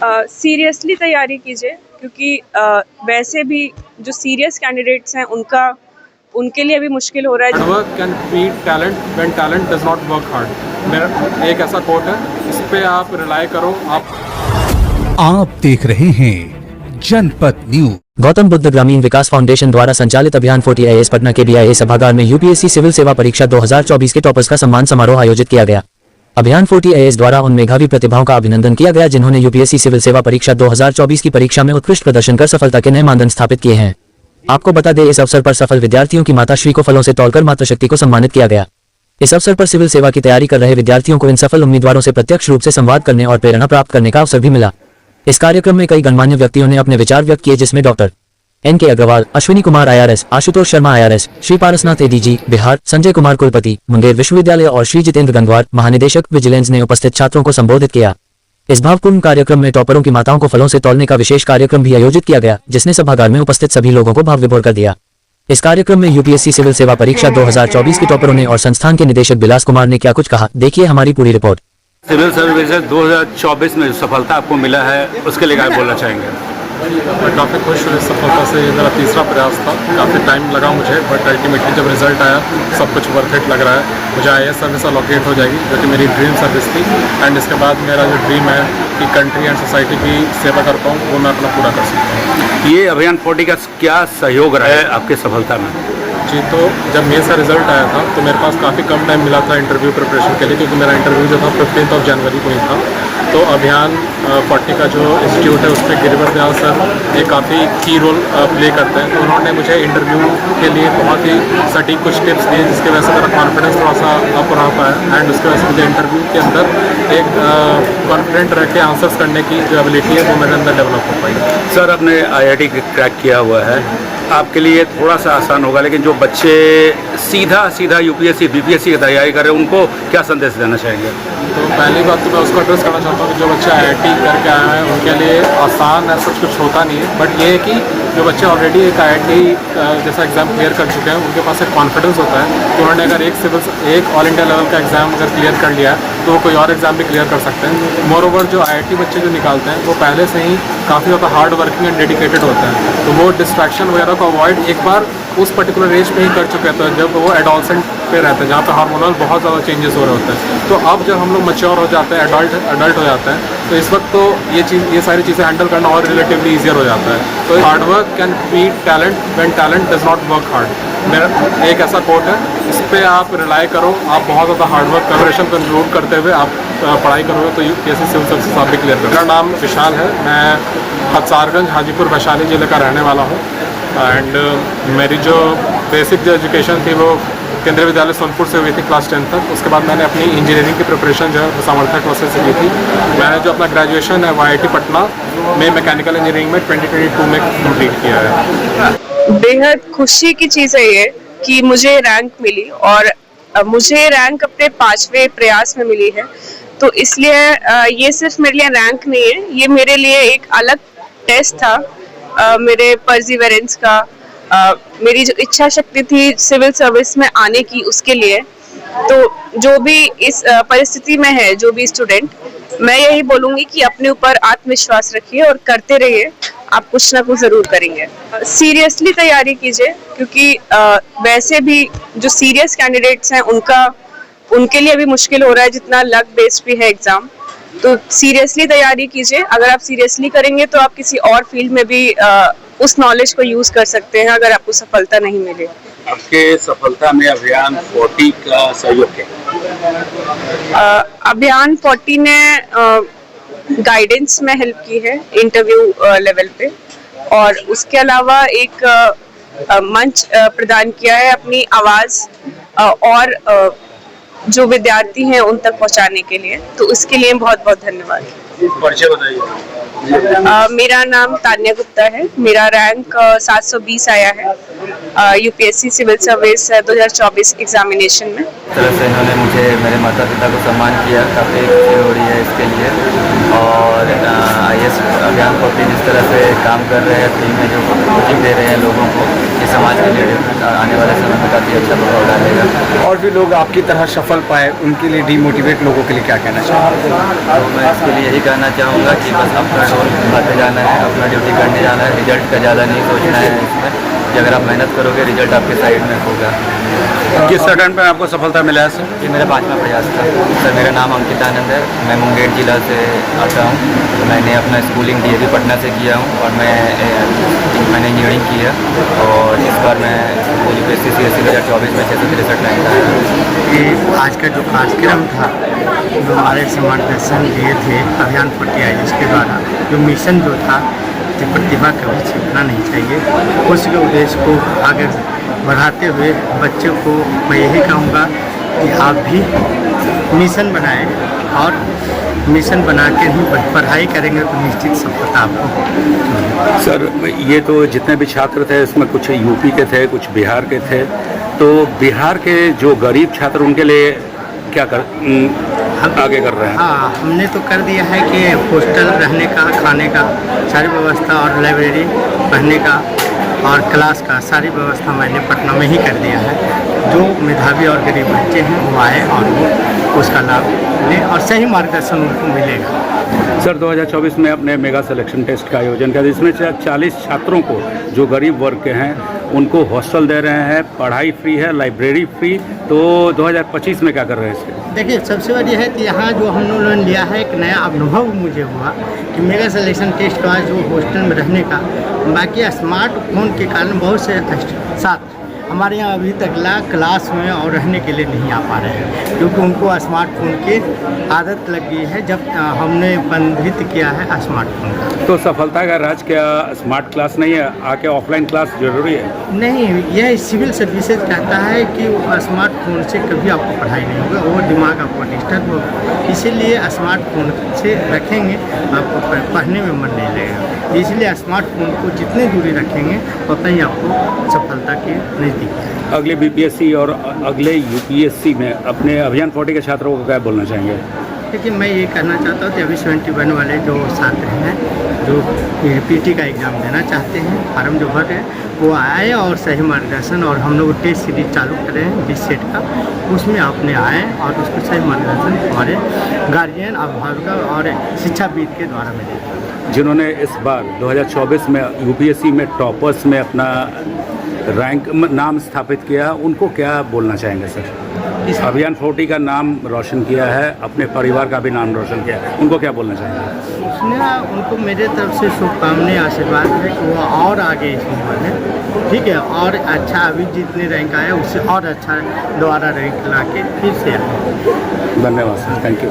Seriously तैयारी कीजिए क्योंकि वैसे भी जो सीरियस कैंडिडेट्स हैं उनके लिए भी मुश्किल हो रहा है। Hard work can beat talent when talent does not work hard. मेरा एक ऐसा कोट है, इस पे आप रिलाई करो। आप देख रहे हैं जनपद न्यूज। गौतम बुद्ध ग्रामीण विकास फाउंडेशन द्वारा संचालित अभियान 40 IAS पटना के BIA सभागार में UPSC सिविल सेवा परीक्षा 2024 के टॉपर्स का सम्मान समारोह आयोजित किया गया। अभियान 40 IAS द्वारा उन मेधावी प्रतिभाओं का अभिनंदन किया गया जिन्होंने UPSC सिविल सेवा परीक्षा 2024 की परीक्षा में उत्कृष्ट प्रदर्शन कर सफलता के नए मानदंड स्थापित किए हैं। आपको बता दें, इस अवसर पर सफल विद्यार्थियों की माताश्री को फलों से तौलकर मातृशक्ति को सम्मानित किया गया। इस अवसर पर सिविल सेवा की तैयारी कर रहे विद्यार्थियों को इन सफल उम्मीदवारों से प्रत्यक्ष रूप से संवाद करने और प्रेरणा प्राप्त करने का अवसर भी मिला। इस कार्यक्रम में कई गणमान्य व्यक्तियों ने अपने विचार व्यक्त किए, जिसमें doctor NK Agarwal, Ashwini Kumar IRS, Ashutosh Sharma IRS, Shri Parasnath ADG Bihar, Sanjay Kumar कुलपति मुंगेर विश्वविद्यालय और श्री जितेंद्र गंगवार, महानिदेशक विजिलेंस ने उपस्थित छात्रों को संबोधित किया। इस भावपूर्ण कार्यक्रम में टॉपरों की माताओं को फलों से तौलने का विशेष कार्यक्रम भी आयोजित किया गया, जिसने सभागार में उपस्थित सभी लोगों को भाव विभोर कर दिया। इस कार्यक्रम में UPSC सिविल सेवा परीक्षा 2024 के टॉपरों ने और संस्थान के निदेशक बिलास कुमार ने क्या कुछ कहा, देखिए हमारी पूरी रिपोर्ट। सिविल सर्विस 2024 में जो सफलता आपको मिला है उसके लिए क्या बोलना चाहेंगे? मैं काफ़ी खुश हूँ इस सफलता से। ये मेरा तीसरा प्रयास था, काफ़ी टाइम लगा मुझे, बट अल्टीमेटली जब रिजल्ट आया सब कुछ वर्थ इट लग रहा है। मुझे IAS सर्विस अलॉकेट हो जाएगी, जो कि मेरी ड्रीम सर्विस थी। एंड इसके बाद मेरा जो ड्रीम है कि कंट्री एंड सोसाइटी की सेवा कर पाऊँ, वो मैं अपना पूरा कर सकता हूँ। ये अभियान 40 का क्या सहयोग रहा है आपके सफलता में? जी, तो जब मेरे से रिजल्ट आया था तो मेरे पास काफ़ी कम टाइम मिला था इंटरव्यू प्रिपरेशन के लिए, क्योंकि मेरा इंटरव्यू जो था 15 जनवरी को ही था। तो अभियान 40 का जो इंस्टीट्यूट है उस पर गिरिवर दयाल सर एक काफ़ी की रोल प्ले करते हैं। तो उन्होंने मुझे इंटरव्यू के लिए बहुत ही सटीक कुछ टिप्स दिए, जिसकी वजह से मेरा कॉन्फिडेंस थोड़ा सा अप रह पाया। एंड उसकी वजह से मुझे इंटरव्यू के अंदर एक कॉन्फिडेंट रह के आंसर्स करने की जो एबिलिटी है वो मेरे अंदर डेवलप हो पाई। सर, आपने IIT क्रैक किया हुआ है, आपके लिए थोड़ा सा आसान होगा, लेकिन जो बच्चे सीधा UPSC BPSC की तैयारी कर रहे हैं उनको क्या संदेश देना चाहेंगे? तो पहली बात तो मैं उसको एड्रेस करना चाहता हूँ कि जो बच्चे IIT करके आए हैं उनके लिए आसान ऐसा कुछ होता नहीं है। बट ये है कि जो बच्चे ऑलरेडी एक IIT जैसा एग्ज़ाम क्लियर कर चुके हैं, उनके पास एक कॉन्फिडेंस होता है कि उन्होंने अगर एक ऑल इंडिया लेवल का एग्ज़ाम अगर क्लियर कर लिया है तो वो कोई और एग्ज़ाम भी क्लियर कर सकते हैं। मोर ओवर जो IIT बच्चे जो निकालते हैं वो पहले से ही काफ़ी ज़्यादा हार्ड वर्किंग एंड डेडिकेटेड होते हैं। तो वो डिस्ट्रैक्शन वगैरह को अवॉइड एक बार उस पर्टिकुलर एज पे ही कर चुके हैं, तो जब वो एडोलसेंट पे रहते हैं जहाँ पे हार्मोनल बहुत ज़्यादा चेंजेस हो रहे होते हैं। तो अब जब हम लोग मैच्योर हो जाते हैं, अडल्ट हो जाते हैं, तो इस वक्त तो ये सारी चीज़ें हैंडल करना और रिलेटिवली ईजियर हो जाता है। तो hard work can beat talent when talent does not work hard. मेरा एक ऐसा कोट है, इस पर आप रिलाई करो। आप बहुत ज़्यादा हार्ड वर्क प्रिपरेशन कंक्लूड करते हुए आप पढ़ाई करोगे तो UPSC सिविल सर्विसेज आप भी क्लियर करोगे। मेरा नाम विशाल है, मैं हदसारगंज हाजीपुर वैशाली जिले का रहने वाला हूँ। एंड मेरी जो बेसिक जो एजुकेशन थी वो केंद्रीय विद्यालय सोनपुर से हुई थी क्लास 10 तक। उसके बाद मैंने अपनी इंजीनियरिंग की प्रिपरेशन जो है सामर्थ्य क्लासेस से की थी। मैंने जो अपना ग्रेजुएशन है वो IIT पटना में मैकेनिकल इंजीनियरिंग में 2022 में कंप्लीट किया है। बेहद खुशी की चीज़ है ये कि मुझे रैंक मिली, और मुझे रैंक अपने 5वें प्रयास में मिली है। तो इसलिए ये सिर्फ मेरे लिए रैंक नहीं है, ये मेरे लिए एक अलग टेस्ट था मेरे परसिवरेंस का, मेरी जो इच्छा शक्ति थी सिविल सर्विस में आने की, उसके लिए। तो जो भी इस परिस्थिति में है, जो भी स्टूडेंट, मैं यही बोलूँगी कि अपने ऊपर आत्मविश्वास रखिए और करते रहिए, आप कुछ ना कुछ ज़रूर करेंगे। सीरियसली तैयारी कीजिए क्योंकि वैसे भी जो सीरियस कैंडिडेट्स हैं उनके लिए भी मुश्किल हो रहा है, जितना लक बेस्ड भी है एग्ज़ाम। तो सीरियसली तैयारी कीजिए। अगर आप सीरियसली करेंगे तो आप किसी और फील्ड में भी उस नॉलेज को यूज़ कर सकते हैं अगर आपको सफलता नहीं मिले। आपके सफलता में अभियान 40 का सहयोग क्या? अभियान 40 ने गाइडेंस में हेल्प की है इंटरव्यू लेवल पे, और उसके अलावा एक मंच प्रदान किया है अपनी आवाज़ और जो विद्यार्थी हैं उन तक पहुंचाने के लिए। तो उसके लिए बहुत बहुत धन्यवाद। परिचय बताइए। मेरा नाम तान्या गुप्ता है, मेरा रैंक 720 आया है UPSC सिविल सर्विस 2024 एग्जामिनेशन में। तरह से इन्होंने मुझे मेरे माता पिता को सम्मान किया, काफ़ी खुशी हो रही है इसके लिए। और IAS अभियान 40 कि जिस तरह से काम कर रहे हैं, फ्री में जो कोचिंग दे रहे हैं लोगों को, ये समाज के लिए आने वाले समय में काफ़ी अच्छा प्रभाव डालेगा। और भी लोग आपकी तरह सफल पाए, उनके लिए डीमोटिवेट लोगों के लिए क्या कहना चाहेंगे? तो मैं इसके लिए यही कहना चाहूँगा कि बस अपना रोल निभाते जाना है, अपना ड्यूटी करने जाना है, रिजल्ट का ज़्यादा नहीं सोचना है इसमें, कि अगर आप मेहनत करोगे रिजल्ट आपके साइड में होगा। किस अटेम्प्ट में आपको सफलता मिला है सर? ये मेरा 5वां प्रयास था। सर मेरा नाम अंकित आनंद है, मैं मुंगेर जिला से आता हूँ। तो मैंने अपना स्कूलिंग DAV पटना से किया हूँ और मैंने इंजीनियरिंग की है और इस बार मैं UPSC CSE 2024 में 663 रैंक आया। कि आज का जो कार्यक्रम था, जो हमारे मार्गदर्शन दिए थे अभियान 40 के द्वारा, जो मिशन जो था कि प्रतिभा कभी छूटना नहीं चाहिए, उसके उद्देश्य को आगे बढ़ाते हुए बच्चों को मैं यही कहूँगा कि आप भी मिशन बनाएं और मिशन बना के ही पढ़ाई करेंगे तो निश्चित सफलता आपको। सर ये तो जितने भी छात्र थे इसमें कुछ यूपी के थे, कुछ बिहार के थे, तो बिहार के जो गरीब छात्र उनके लिए क्या आगे कर रहे हैं? हाँ, हमने तो कर दिया है कि हॉस्टल रहने का, खाने का सारी व्यवस्था और लाइब्रेरी पढ़ने का और क्लास का सारी व्यवस्था मैंने पटना में ही कर दिया है। जो मेधावी और गरीब बच्चे हैं वो आए और वो उसका लाभ लें और सही मार्गदर्शन उनको मिलेगा। सर 2024 में अपने मेगा सिलेक्शन टेस्ट का आयोजन किया, जिसमें 40 छात्रों को जो गरीब वर्ग के हैं उनको हॉस्टल दे रहे हैं, पढ़ाई फ्री है, लाइब्रेरी फ्री। तो 2025 में क्या कर रहे हैं इसके? देखिए, सबसे बड़ी है कि यहाँ जो हम लोगों ने लिया है एक नया अनुभव मुझे हुआ कि मेगा सिलेक्शन टेस्ट का जो हॉस्टल में रहने का, बाकी स्मार्टफोन के कारण बहुत से छात्र हमारे यहाँ अभी तक क्लास में और रहने के लिए नहीं आ पा रहे हैं, क्योंकि उनको स्मार्टफोन की आदत लग गई है जब हमने बंधित किया है स्मार्टफोन का। तो सफलता का राज क्या स्मार्ट क्लास नहीं है, आके ऑफलाइन क्लास जरूरी है? नहीं, यह सिविल सर्विसेज कहता है कि स्मार्टफोन से कभी आपको पढ़ाई नहीं होगा, वो दिमाग आपको डिस्टर्ब होगा, इसीलिए स्मार्टफोन से रखेंगे आपको पढ़ने में मन नहीं लगेगा। इसलिए स्मार्टफोन को जितनी दूरी रखेंगे उतना ही आपको सफलता के नज़दीक है। अगले BPSC और अगले UPSC में अपने अभियान 40 के छात्रों को क्या बोलना चाहेंगे? देखिए, मैं ये कहना चाहता हूँ कि अभी 71 वाले जो छात्र हैं जो PT का एग्ज़ाम देना चाहते हैं, फार्म जो भर रहे हैं वो आए और सही मार्गदर्शन, और हम लोग टेस्ट सीरीज चालू कर रहे हैं 20 सेट का, उसमें अपने आए और उसको सही मार्गदर्शन हमारे गार्जियन, अभिभावक और शिक्षाविद के द्वारा मिलेगा। जिन्होंने इस बार 2024 में UPSC में टॉपर्स में अपना रैंक नाम स्थापित किया, उनको क्या बोलना चाहेंगे सर? अभियान 40 का नाम रोशन किया है, अपने परिवार का भी नाम रोशन किया है, उनको क्या बोलना चाहेंगे? उसने उनको मेरे तरफ से शुभकामनाएं, आशीर्वाद है कि वो और आगे इसमें बढ़े, ठीक है, और अच्छा अभी जितने रैंक आया उससे और अच्छा दोबारा रैंक ला के फिर से आए। धन्यवाद सर, थैंक यू।